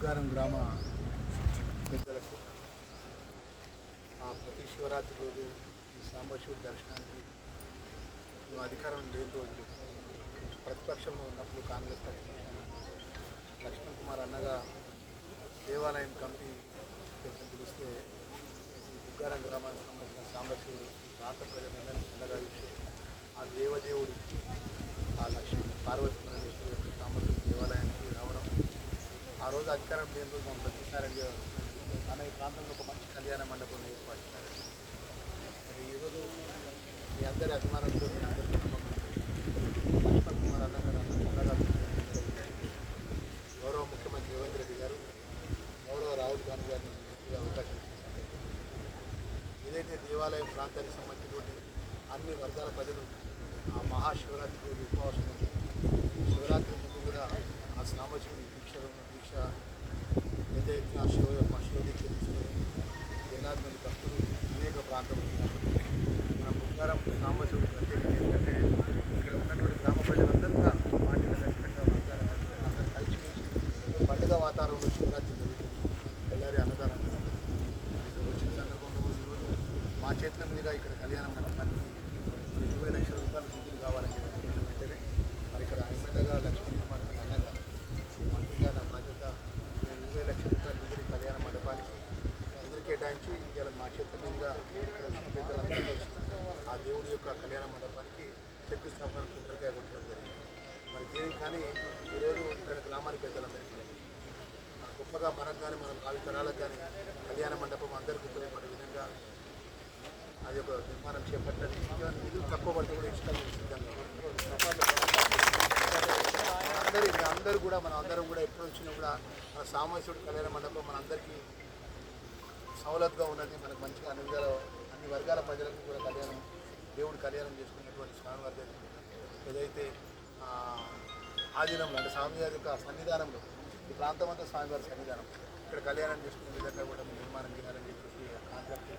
బుగ్గారం గ్రామ పెద్దలకు ప్రతి శివరాత్రి రోజు ఈ సాంబశివుడి దర్శనానికి మేము అధికారం లేని రోజులు ప్రతిపక్షంలో ఉన్నప్పుడు కాంగ్రెస్ పార్టీ లక్ష్మణ్ కుమార్ అన్నగా దేవాలయం కమిటీ పిలిస్తే ఈ బుగ్గారం గ్రామానికి సంబంధించిన సాంబశివుడు ప్రాంత ప్రజలందరినీ అండగా ఇచ్చి ఆ దేవదేవుడు ఆ లక్ష్మీ పార్వతీ పరమేశ్వరి యొక్క సాంబశివుడి దేవాలయానికి రావడం ఆ రోజు అధికారం లేని రోజు మనం ప్రతిసారంగా మన ఈ ప్రాంతంలో ఒక మంచి కళ్యాణ మండపం ఏర్పాటు చేశారు. మరి ఈరోజు మీ అందరి అభిమానంతో మీ అందరికీ లక్ష్మణ్ కుమార్ అన్నగారు గౌరవ ముఖ్యమంత్రి రేవంత్ రెడ్డి గారు గౌరవ రాహుల్ గాంధీ గారిని అవకాశం ఇచ్చారు. ఏదైతే దేవాలయం ప్రాంతానికి సంబంధించినటువంటి అన్ని వర్గాల ప్రజలు ఆ మహాశివరాత్రి రోజు ఉపవాసం ఉంది. శివరాత్రి ముందు కూడా ఆ సాంబశివుని దీక్ష పెద్ద ఎత్తున శివదీక్ష తీసుకొని వేలాది మంది భక్తులు అనేక ప్రాంతంలో మన బుగ్గారం సాంబశివుడి ప్రత్యేకత ఏంటంటే ఇక్కడ ఉన్నటువంటి గ్రామ ప్రజలందరూ కూడా మాటిన ఖచ్చితంగా అందరూ కలిసి పండుగ వాతావరణంలో శివరాత్రి జరుగుతుంది. తెల్లారి అన్నదానం వచ్చిన సందర్భంలో ఈరోజు మా చేతుల మీదుగా ఇక్కడ కళ్యాణం మండపానికి 20 లక్షల రూపాయలు నిధులు కావాలని చెప్పి వెంటనే మరి ఇక్కడ ఎమ్మెల్యేగా లక్ష్మణ్ కుమార్ అన్నగా మంత్రిగా నా బాధ్యత 20 లక్షల రూపాయలు నిధులు కళ్యాణ మండపానికి నిధులు కేటాయించి ఇలా మా చేతుల మీదుగా పెద్దలందరూ కలిసి ఆ దేవుడి యొక్క కళ్యాణ మండపానికి శంకుస్థాపన కొబ్బరికాయ కొట్టడం జరిగింది. మరి దీనికి కానీ ఈరోజు ఇక్కడ గ్రామానికి పెద్దలందరికీ గొప్పగా మనకు కానీ మన భావితరాలకు కానీ కళ్యాణ మండపం అందరికీ ఉపయోగపడే విధంగా అది ఒక నిర్మాణం చేపట్టండి. నిధులు తక్కువ పడితే కూడా ఇష్టం అందరూ కూడా మనం అందరం కూడా ఎప్పుడు వచ్చినా కూడా మన సాంబశివుడి కళ్యాణ మండపం మన అందరికీ సౌలభ్యంగా ఉన్నది. మనకు మంచిగా అన్ని వర్గాల ప్రజలకు కూడా దేవుడు కళ్యాణం చేసుకునేటువంటి స్వామివారి ఏదైతే ఆధీనంలో అంటే స్వామివారి యొక్క సన్నిధానంలో ఈ ప్రాంతం అంతా స్వామివారి సన్నిధానం ఇక్కడ కళ్యాణం చేసుకునే విధంగా కూడా నిర్మాణం చేయాలని చెప్పేసి కాంట్రాక్ట్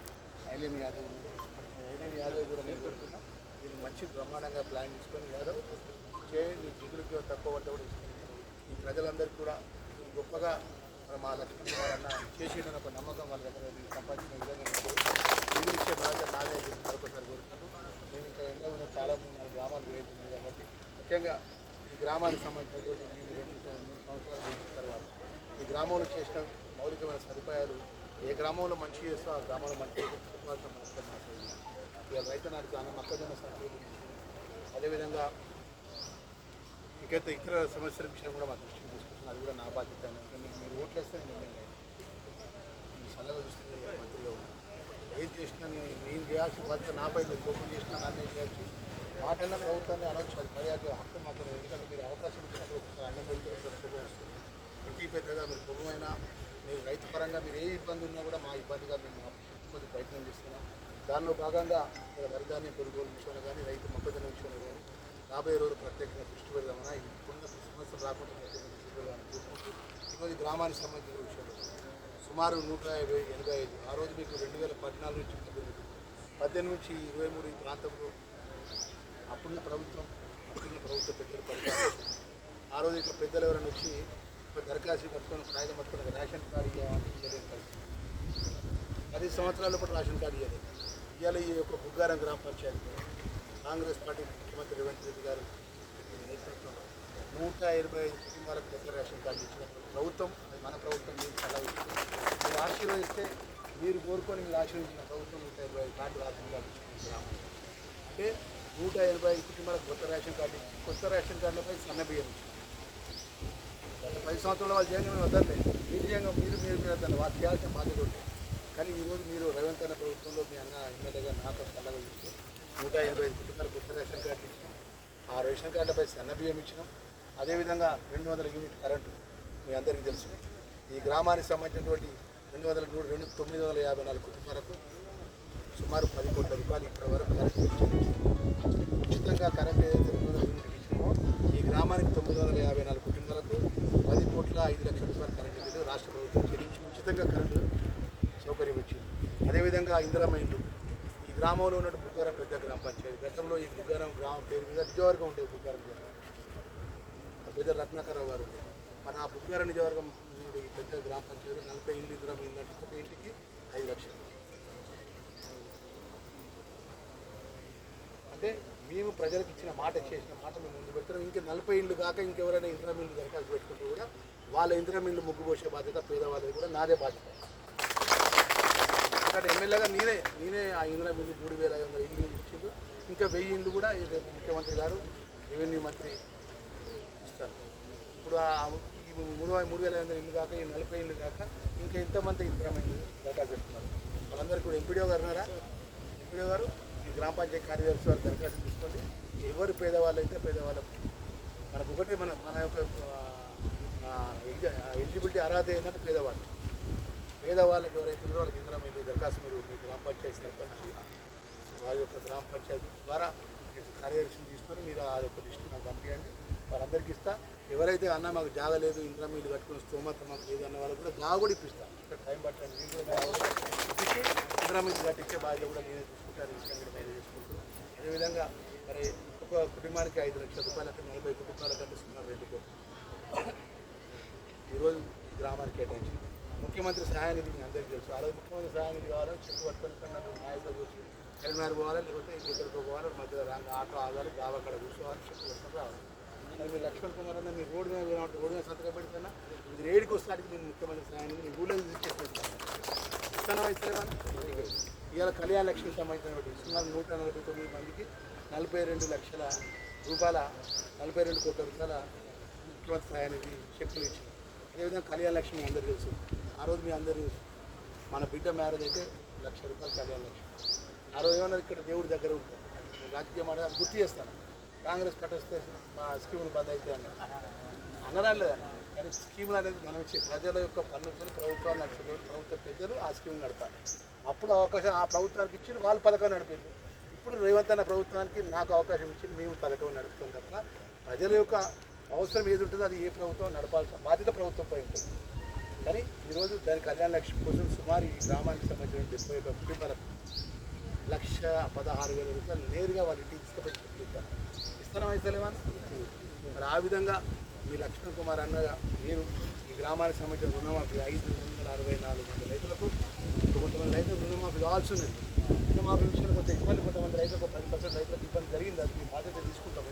ఐలేమి యాదవ్ కూడా నేను కోరుతున్నాం. దీన్ని మంచి బ్రహ్మాండంగా ప్లాన్ తీసుకొని యాదవ్ చేయండి. నిధులకి తక్కువ పడ్డ కూడా ఇస్తుంది. ఈ ప్రజలందరికీ కూడా గొప్పగా మా లక్ష్మణ్ కుమార్ అన్న చేసేటని ఒక నమ్మకం వాళ్ళ దగ్గర సంపాదించిన విధంగా నిధులు ఇచ్చే బాధ్యత నాదే మరొకసారి కోరుకుంటూ నేను ఇంకా ఎంతో చాలా మంది గ్రామాలు వేస్తుంది కాబట్టి ముఖ్యంగా ఈ గ్రామానికి సంబంధించినటువంటి నేను 2 సంవత్సరాల తర్వాత ఈ గ్రామంలో చేసిన మౌలికమైన సదుపాయాలు ఏ గ్రామంలో మంచి చేస్తూ ఆ గ్రామంలో మంచి ఇక రైతనానికి కానీ మొక్కజొన్న సబ్సిడీ అదేవిధంగా ఇంకైతే ఇతర సమస్యల విషయం కూడా మా దృష్టికి తీసుకొచ్చిన అది కూడా నా బాధ్యత. మీరు ఓట్లు వేస్తే నేను సలహా చూస్తే మంత్రిగా ఏం చేసినా నేను చేయాల్సిన బాధ్యత నాపై కోపం చేసినా నన్ను ఏం చేయాల్సి మాటన్నా ప్రభుత్వాన్ని అనవచ్చు. అది పర్యాటక హక్కు మాత్రం ఎందుకంటే మీరు అవకాశం ఇచ్చినప్పుడు అన్నం పెడుతున్న ఇంటి పెద్దగా మీరు పొగమైనా మీరు రైతు పరంగా మీరు ఏ ఇబ్బంది ఉన్నా కూడా మా ఇబ్బందిగా మేము కొద్ది ప్రయత్నం చేస్తున్నాం. దానిలో భాగంగా వరిధాన్యం కొనుగోలు విషయంలో కానీ రైతు మొక్కజొన్న విషయంలో కానీ రాబోయే రోజు ప్రత్యేకంగా దృష్టి పెడదామన్నా ఇప్పుడున్న సమస్యలు రాకుండా ప్రత్యేకంగా దృష్టి పెడదామని చూసుకుంటూ ఈరోజు గ్రామానికి సంబంధించిన విషయంలో సుమారు 185 ఆ రోజు మీకు 2014 నుంచి 18 నుంచి 23 ఈ ప్రాంతంలో అప్పుడున్న ప్రభుత్వ పెద్దలు పరిపాలన ఆ రోజు ఇట్లా పెద్దలు ఎవరైనా వచ్చి దరఖాస్తు పట్టుకొని కాగితం పట్టుకొని రేషన్ కార్డు ఇవ్వాలని 10 సంవత్సరాల పాటు రేషన్ కార్డు ఇవ్వలేదు. ఇవాళ ఈ యొక్క బుగ్గారం గ్రామ పంచాయతీ కాంగ్రెస్ పార్టీ ముఖ్యమంత్రి రేవంత్ రెడ్డి గారు నేతృత్వంలో 185 కుటుంబాలకు కొత్త రేషన్ కార్డు ఇచ్చినప్పుడు ప్రభుత్వం మన ప్రభుత్వం మీరు సలహా ఇస్తుంది. మీరు ఆశీర్వదిస్తే మీరు కోరుకొని మీరు ఆశీర్వదించిన ప్రభుత్వం 185 కార్డు రేషన్ కార్డు ఇచ్చిన గ్రామం అంటే 185 కుటుంబాలకు కొత్త రేషన్ కార్డు ఇచ్చి కొత్త రేషన్ కార్డులపై సన్నబియ్యం ఇచ్చింది. గత 10 సంవత్సరాల వాళ్ళు చేయని మేము వద్దలే నిజంగా మీరు వద్దండి వాళ్ళు చేయాల్సిన బాధ్యత ఉంటుంది. కానీ ఈరోజు మీరు రేవంత్ అన్న ప్రభుత్వంలో మీ అన్న ఎమ్మెల్యేగా నాతో సలహా ఇచ్చి 185 కుటుంబాలకు కొత్త రేషన్ కార్డు ఇచ్చినాం. ఆ రేషన్ కార్డులపై సన్నబియ్యం ఇచ్చినాం. అదేవిధంగా 200 యూనిట్ కరెంటు మీ అందరికీ తెలుసు. ఈ గ్రామానికి సంబంధించినటువంటి 954 కుటుంబాలకు సుమారు 10 కోట్ల రూపాయలు ఇప్పటి వరకు కరెంటు ఉచితంగా కరెంటు ఏదైతే 200 యూనిట్ ఇచ్చినామో ఈ గ్రామానికి 954 కుటుంబాలకు 10,05,00,000 రూపాయలు కరెంటు బిల్లు రాష్ట్ర ప్రభుత్వం చెల్లించి ఉచితంగా కరెంటు సౌకర్యం ఇచ్చింది. అదేవిధంగా ఇందిరమ్మ ఇండ్లు ఈ గ్రామంలో ఉన్నట్టు బుగ్గారం పెద్ద గ్రామ పంచాయతీ గతంలో ఈ బుగ్గారం గ్రామం పేరు మీద నిజవర్గం ఉండేది. బుగ్గారం పెద్ద రత్నాకరరావు గారు మన బుగ్గారం నిజవర్గం నుండి పెద్ద ఇల్లు ఇందిరమ్మ ఇల్లు అంటే ఒక ఇంటికి 5 లక్షలు. అంటే మేము ప్రజలకు ఇచ్చిన మాట చేసిన మాట మేము ముందు పెడతాం. ఇంకా 40 ఇళ్ళు కాక ఇంకెవరైనా ఇందిరమ్మ ఇల్లు దరఖాస్తు పెట్టుకుంటూ కూడా వాళ్ళ ఇందిరమ్మ ఇల్లు ముగ్గు పోసే బాధ్యత పేదవాళ్ళది కూడా నాదే బాధ్యత. అక్కడ ఎమ్మెల్యేగా నేనే ఆ ఇందిరమ్మ ఇల్లు 3,500 ఇల్లు ఇచ్చిండు. ఇంకా 1000 ఇళ్ళు కూడా ముఖ్యమంత్రి గారు రెవెన్యూ మంత్రి ఇస్తారు. ఇప్పుడు ఈ 3,500 ఇల్లు కాక ఈ 40 ఇళ్ళు కాక ఇంకా ఎంతమంది ఇందిరమ్మ ఇల్లు దరఖాస్తు పెట్టుకున్నారు. వాళ్ళందరికీ కూడా ఎంపీడీఓ గారు ఉన్నారా? ఎంపీడీఓ గారు ఈ గ్రామ పంచాయతీ కార్యదర్శి వారు దరఖాస్తు తీసుకోండి. ఎవరు పేదవాళ్ళు అయితే పేదవాళ్ళకు మనకు ఒకటే మన యొక్క ఎలిజిబిలిటీ అర్హత ఏంటంటే పేదవాళ్ళకి ఎవరైతే ఉన్నారో వాళ్ళకి ఇందిరమ్మ ఇల్లు దరఖాస్తు మీరు మీ గ్రామ పంచాయతీ సర్పంచ్ వారి యొక్క గ్రామ పంచాయతీ ద్వారా కార్యదర్శిని తీసుకొని మీరు ఆ యొక్క లిస్టు నాకు పంపించండి. వారందరికీ ఇస్తా. ఎవరైతే అన్న మాకు జాగా లేదు ఇందిరమ్మ ఇల్లు కట్టుకుని స్తోమత మాకు లేదు అన్న వాళ్ళకి కూడా జాగా కూడా ఇప్పిస్తాను. ఇక్కడ టైం పట్టండి. నేను కూడా ఇప్పించి ఇందిరమ్మ ఇల్లు కట్టించే బాధ్యత కూడా నేనే చూసుకుంటాను. విషయం కూడా నేనే చేసుకుంటూ అదేవిధంగా మరి ఒక కుటుంబానికి 5 లక్షల రూపాయలు అంటే 40 కుటుంబాల కంటే సుమారు 2 కోట్లు ఈరోజు గ్రామానికి కేటాయించి ముఖ్యమంత్రి సహాయ నిధి మీ అందరికీ తెలుసు. ఆ రోజు ముఖ్యమంత్రి సహాయ నిధి కావాలని చెట్టు పట్టుకొని నాయకులు చూసి కరీంనగర్ పోవాలి, లేకపోతే ఇంకెక్కడికో పోవాలి, మధ్యలో ఆటో ఆగాలి, అక్కడ కూర్చోవాలి, చెట్టు పట్టుకొని రావాలి. మరి మీరు లక్ష్మణ్ కుమార్ అన్న మీరు రోడ్డు మీద సంతకం పెడితేనా మీరు ఏడికి వస్తానికి మీరు ముఖ్యమంత్రి సహాయ నిధి మీ ఊళ్ళో తీసుకెళ్ళిపోతున్నారు. ఇస్తాను ఇస్తారా? ఇవాళ కళ్యాణ లక్ష్మి సంబంధించినటువంటి సుమారు 149 మందికి 42 లక్షల రూపాయల 42 కోట్ల రూపాయల ముఖ్యమంత్రి సహాయ నిధి చెక్కులు ఇచ్చింది. అదేవిధంగా కళ్యాణ లక్ష్మి అందరూ తెలుసు. ఆ రోజు మీ అందరూ మన బిడ్డ మ్యారేజ్ అయితే 1 లక్ష రూపాయలు కళ్యాణ లక్ష్మి. ఆ రోజు ఏమన్నా ఇక్కడ దేవుడి దగ్గర ఉంటుంది. రాజకీయం అనేది గుర్తు చేస్తాను. కాంగ్రెస్ కట్టేస్తే మా స్కీములు బంద్ అయితే అన్నరా లేదన్న. కానీ స్కీములు అనేది మనం ఇచ్చే ప్రజల యొక్క పన్నులతో ప్రభుత్వాలు నడుపుతారు. ప్రభుత్వ పెద్దలు ఆ స్కీమ్ నడపాలి. అప్పుడు అవకాశం ఆ ప్రభుత్వానికి ఇచ్చి వాళ్ళు పథకం నడిపారు. ఇప్పుడు రేవంత్ అన్న ప్రభుత్వానికి నాకు అవకాశం ఇచ్చి మేము పథకం నడుపుతాం తప్ప ప్రజల యొక్క అవసరం ఏది ఉంటుందో అది ఏ ప్రభుత్వం నడపాల్సిన బాధ్యత ప్రభుత్వంపై ఉంటుంది. కానీ ఈరోజు దాని కళ్యాణ లక్ష్మి కోసం సుమారు ఈ గ్రామానికి సంబంధించిన 71 కుటుంబాలకు 1,16,000 రూపాయలు నేరుగా వాళ్ళ ఇంటికి తీసుకుపెట్టి చెప్తారు. ఇస్తారా ఇస్తలేమా? మరి ఆ విధంగా మీ లక్ష్మణ్ కుమార్ అన్నగా మీరు ఈ గ్రామానికి సంబంధించిన రుణమాఫీ 564 మంది రైతులకు కొంతమంది రైతులకు రుణమాఫీ కావాల్సి ఉన్నది. రుణమాఫీ విషయంలో కొంత ఇబ్బంది, కొంతమంది రైతులకు 10% రైతులకు ఇబ్బంది జరిగింది. అది మీ బాధ్యత తీసుకుంటాం.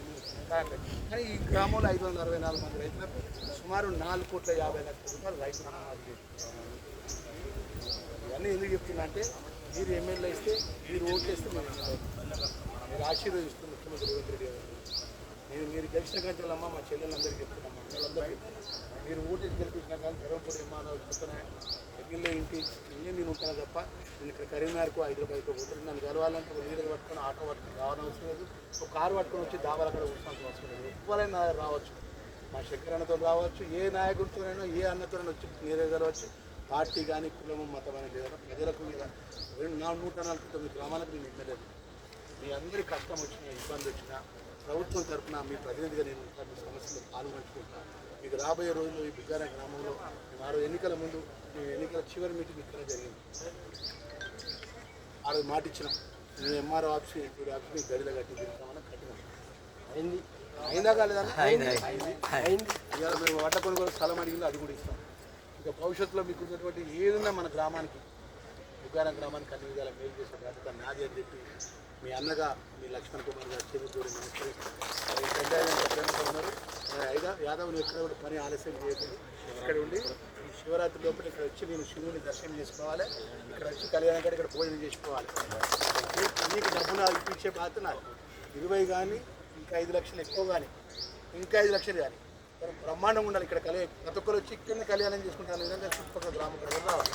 కానీ ఈ గ్రామంలో 564 మంది రైతులకు సుమారు 4,50,00,000 రూపాయలు రైతు రుణమాఫీ. ఇవన్నీ ఎందుకు చెప్తున్నా అంటే మీరు ఎమ్మెల్యే ఇస్తే మీరు ఓట్లేస్తే మీరు ఆశీర్వదిస్తుంది ముఖ్యమంత్రి రేవంత్ రెడ్డి గారు. మీరు గెలిచిన గంటలమ్మ మా చెల్లెలందరికీ చెప్తున్నామ్మా, పిల్లలందరికీ మీరు ఓటేసి గెలిపించినా కానీ ధర్మపురి విమానాలు చెప్తున్నాయి. ఎమ్మెల్యే ఇంటి నేను ఉంటాను తప్ప నేను ఇక్కడ కరీంనగర్కు హైదరాబాద్కు పోతుంది. నన్ను కలవాలంటే ఒక నీళ్ళు పట్టుకొని ఆటో పట్టుకొని రావాల్సిన లేదు. ఒక కారు పట్టుకొని వచ్చి దాబాలు అక్కడ కూర్చోవాల్సిన అవసరం లేదు. ఎవరైనా రావచ్చు, మా శంకరన్నతో రావచ్చు, ఏ నాయకుడితోనైనా ఏ అన్నతోనైనా వచ్చి నేరే కలవచ్చు. పార్టీ కానీ కులము మతం అనేది లేదా ప్రజలకు మీద 149 గ్రామాలకు నేను ఎమ్మెల్యే. మీ అందరి కష్టం వచ్చినా ఇబ్బంది వచ్చినా ప్రభుత్వం తరఫున మీ ప్రతినిధిగా నేను మీ సమస్యలు పాల్గొంటుకుంటాను. మీకు రాబోయే రోజుల్లో ఈ బిగ్గార గ్రామంలో మేము ఆ రోజు ఎన్నికల ముందు మేము ఎన్నికల చివరి మీటింగ్ ఇక్కడ జరిగింది. ఆ రోజు మాట ఇచ్చినాం. మేము ఎంఆర్ఓ ఆఫీస్ ఇప్పుడు ఆఫీస్ గడిలో కట్టి తిరుగుతామని కట్టినాం. అయింది అయిందా కాలేదన్నా? అయింది. ఇవాళ మేము వడ్డ కొనుగోలు స్థలం అడిగిందో అది కూడా ఇస్తాం. ఇంకా భవిష్యత్తులో మీకు ఉన్నటువంటి ఏదన్నా మన గ్రామానికి బిగ్గార గ్రామానికి అన్ని విధాల మేలు చేసే బాధ్యత నాది అని చెప్పి మీ అన్నగా మీ లక్ష్మణ్ కుమార్ గారు చేతులు నమస్కరిస్తాను. ఉన్నారు యాదవ్ ఎక్కడ కూడా పని ఆలస్యం చేయలేదు. ఇక్కడ ఉండి ఈ శివరాత్రి లోపల ఇక్కడ వచ్చి నేను శివుని దర్శనం చేసుకోవాలి. ఇక్కడ వచ్చి కళ్యాణం కాడ ఇక్కడ భోజనం చేసుకోవాలి. మీకు డబ్బులు ఇప్పించే బాధ్యత నాకు. 20 కానీ ఇంకా 5 లక్షలు ఎక్కువ కానీ ఇంకా 5 లక్షలు కానీ బ్రహ్మాండంగా ఉండాలి. ఇక్కడ ప్రతి ఒక్కరు వచ్చి ఇక్కడనే కళ్యాణం చేసుకుంటాను. విధంగా చుట్టుపక్కల గ్రామ ప్రజలు రావాలి.